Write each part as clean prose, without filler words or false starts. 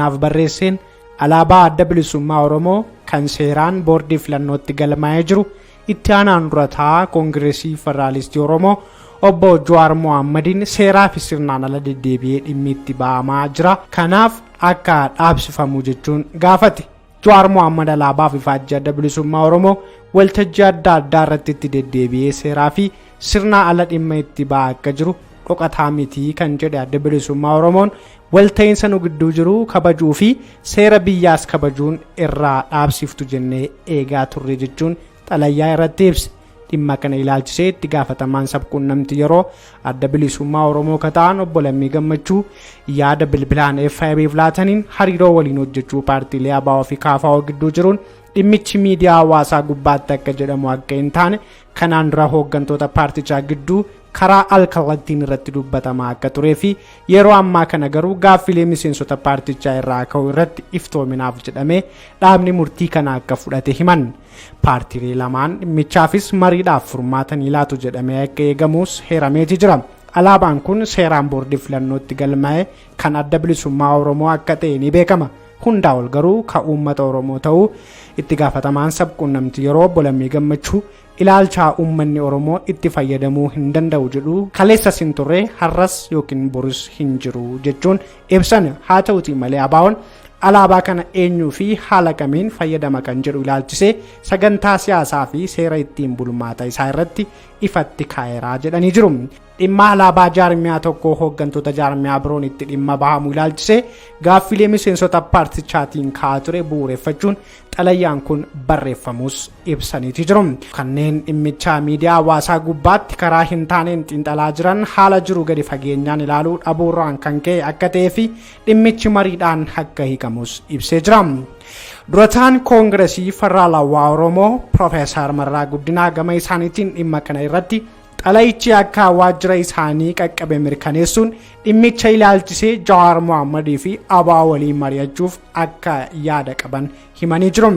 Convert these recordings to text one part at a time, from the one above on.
naaf barreesseen alaabaa adda bilisummaa Oromoo kan seeraan boordii filannootti galmaa'ee jiru itti aanaan durataa Koongireesii Federaalistii Oromoo obbo Jawaar Mohammadiin seeraa fi sirnaan ala deddeebi'ee dhimmi itti ba'amaa jira. Kanaaf akka dhaabsifamu jechuun gaafate. Jawaar Mohammad alaabaa fi faajjii adda bilisummaa Oromoo waltajjii adda addaa irratti itti deddeebi'ee seeraa fi sirna ala dhimma itti ba'aa akka jiru dhokataa miti kan jedhe adda bilisummaa Oromoon walta'iinsa nu gidduu jiru kabajuu fi seera biyyaas kabajuun irraa dhaabsiftu jennee eegaa turre jechuun xalayyaa irratti ibse. Dhimma kana ilaalchisee itti gaafatamaan sabquunnamtii yeroo adda bilisummaa Oromoo kataan obbo Lammii Gammachuu yaada bilbilaan FIB'f laataniin hariiroo waliin hojjechuu paartiilee ABO fi KFO gidduu jiruun dhimmichi miidiyaa hawaasaa gubbaatti akka jedhamu akka hin taane kanaan dura hooggantoota paartichaa gidduu karaa alkallattiin irratti dubbatamaa akka turee fi yeroo ammaa kana garuu gaaffilee miseensota paartichaa irraa ka'u irratti iftoominaaf jedhamee dhaabni murtii kana akka fudhate himan. Paartiilee lamaan dhimmichaafis mariidhaaf furmaata ni laatu jedhamee akka eegamus heerameeti jira. Alaabaan kun seeraan boordii filannootti galmaa'e kan adda bilisummaa Oromoo akka ta'e ni beekama. Hundaa ol garuu ka uummata Oromoo ta'uu itti gaafatamaan sabquunnamtii yeroo obbo Lammii Gammachuu ilaalcha uummanni Oromoo itti fayyadamuu hin danda'u jedhu kaleessas hin turre har'as yookiin boris hin jiru jechuun ibsan. Haa ta'uutii malee ABO'n alaabaa kana eenyuu fi haala kamiin fayyadama kan jedhu ilaalchisee sagantaa siyaasaa fi seera ittiin bulmaata isaa irratti ifatti kaa'eeraa jedhanii jiru. Dhimma alaabaa jaarmiyaa tokko hooggantoota jaarmiyaa biroon itti dhimma bahamu ilaalchisee gaaffilee miseensota paartichaatiin ka'aa ture bu'uureffachuun xalayyaan kun barreeffamus ibsaniiti jiru. Kanneen dhimmicha miidiyaa hawaasaa gubbaatti karaa hin taaneen xiinxalaa jiran haala jiru gadi fageenyaan ilaaluu dhabuurraan kan ka'e akka ta'ee fi dhimmichi mariidhaan akka hiikamus ibsee jira. Durataan Koongireesii Federaalawaa Oromoo Profeesar Marraa Guddinaa gama isaaniitiin dhimma kana irratti xalayichi akka waajjira isaanii qaqqabe mirkaneessuun dhimmicha ilaalchisee Jawaar Mohammadii fi ABO waliin mari'achuuf akka yaada qaban himanii jiru.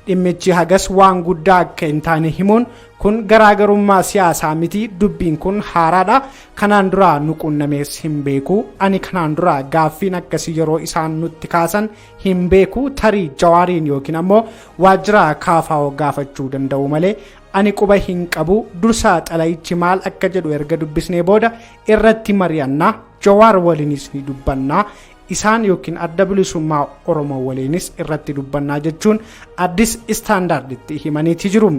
Dhimmichi hagas waan guddaa akka hin taane himuun kun garaagarummaa siyaasaa miti, dubbiin kun haaraadha, kanaan dura nu qunnamees hin beeku, ani kanaan dura gaaffiin akkasii yeroo isaan nutti kaasan hin beeku, tarii Jawaariin yookiin ammoo waajjira KFO gaafachuu danda'u malee ani quba hin qabu. Dursa xalayichi maal akka jedhu erga dubbisnee booda irratti mari'annaa, Jawaar waliinis ni dubbannaa, isaan yookiin adda bilisummaa Oromoo waliinis irratti dubbannaa jechuun Addis Istaandarditti himaniiti jiru.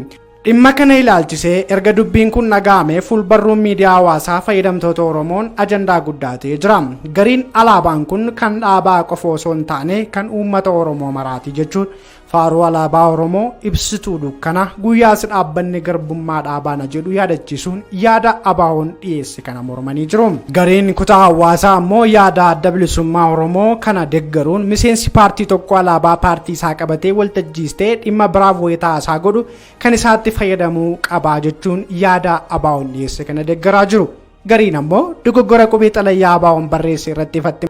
Dhimma kana ilaalchisee erga dubbiin kun dhaga'ame fuulbarruun miidiyaa hawaasaa fayyadamtoota Oromoon ajandaa guddaa ta'ee jira. Gariin alaabaan kun kan dhaabaa qofa osoo hin taane kan uummata Oromoo maraati jechuun faaruu alaabaa Oromoo ibsituu dukkana guyyaas dhaabbanni garbummaa dhaabaana jedhu yaadachiisuun yaada ABO'n dhiyeesse kana mormanii jiru. Gariin kutaa hawaasaa ammoo yaada adda bilisummaa Oromoo kana deggaruun miseensi paartii tokko alaabaa paartii isaa qabatee waltajjiistee dhimma biraaf wayitaasaa godhu kan isaatti fayyadamuu qabaa jechuun yaada ABO'n dhiyeesse kana deggaraa jiru. Gariin ammoo dogoggora qubee xalayyaa ABO'n barreesse irratti ifatti